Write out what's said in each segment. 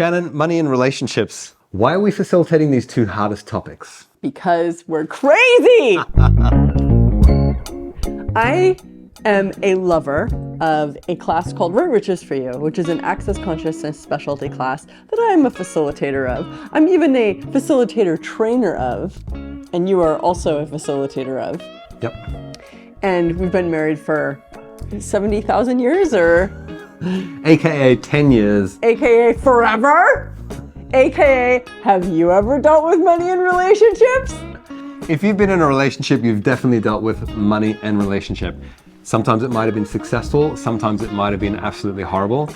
Shannon, money and relationships. Why are we facilitating these two hardest topics? Because we're crazy! I am a lover of a class called Right Riches for You, which is an access consciousness specialty class that I am a facilitator of. I'm even a facilitator trainer of, and you are also a facilitator of. Yep. And we've been married for 70,000 years, or? AKA 10 years. AKA forever? AKA, have you ever dealt with money in relationships? If you've been in a relationship, you've definitely dealt with money and relationship. Sometimes it might have been successful, sometimes it might have been absolutely horrible.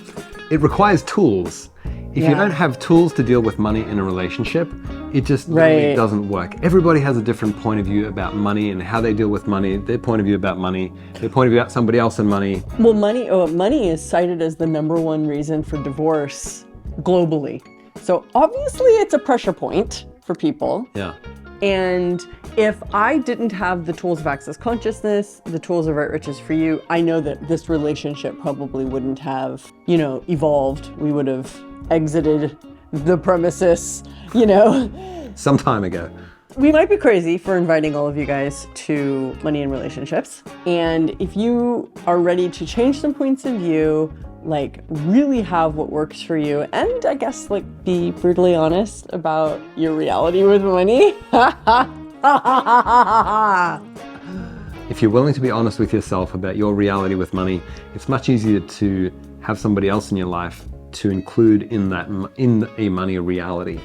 It requires tools. If you don't have tools to deal with money in a relationship, it just really doesn't work. Everybody has a different point of view about money and how they deal with money, their point of view about money, their point of view about somebody else and money. Well, money is cited as the #1 reason for divorce globally. So obviously it's a pressure point for people. Yeah. And if I didn't have the tools of access consciousness, the tools of Right Riches for You, I know that this relationship probably wouldn't have, evolved. We would have exited the premises, Some time ago. We might be crazy for inviting all of you guys to Money and Relationships. And if you are ready to change some points of view, really have what works for you, and I guess be brutally honest about your reality with money. If you're willing to be honest with yourself about your reality with money, it's much easier to have somebody else in your life to include in a money reality.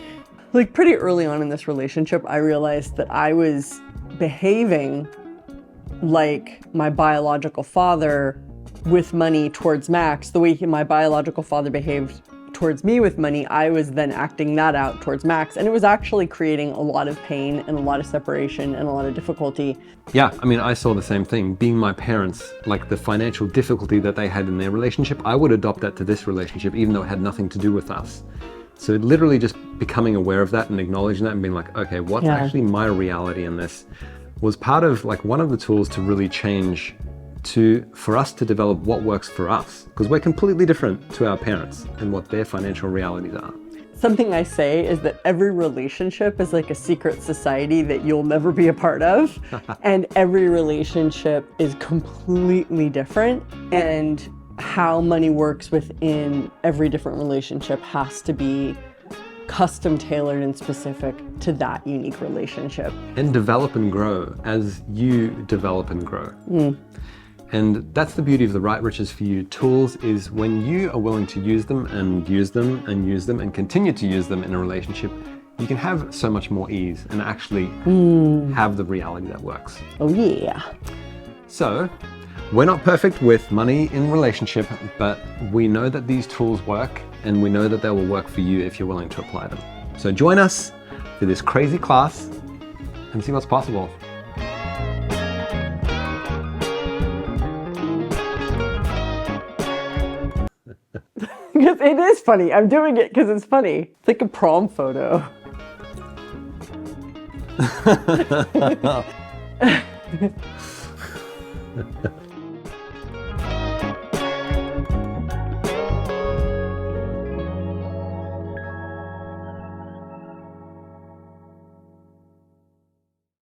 Pretty early on in this relationship, I realized that I was behaving like my biological father with money towards Max. The way my biological father behaved towards me with money, I was then acting that out towards Max. And it was actually creating a lot of pain and a lot of separation and a lot of difficulty. Yeah, I saw the same thing. Being my parents, the financial difficulty that they had in their relationship, I would adopt that to this relationship, even though it had nothing to do with us. So literally just becoming aware of that and acknowledging that and being okay, what's actually my reality in this was part of one of the tools to really change for us to develop what works for us, because we're completely different to our parents and what their financial realities are. Something I say is that every relationship is like a secret society that you'll never be a part of. And every relationship is completely different. And how money works within every different relationship has to be custom tailored and specific to that unique relationship. And develop and grow as you develop and grow. And that's the beauty of the Right Riches for You tools, is when you are willing to use them and use them and use them and continue to use them in a relationship, you can have so much more ease and actually have the reality that works. Oh yeah. So, we're not perfect with money in relationship, but we know that these tools work, and we know that they will work for you if you're willing to apply them. So join us for this crazy class and see what's possible. Because it is funny. I'm doing it because it's funny. It's like a prom photo.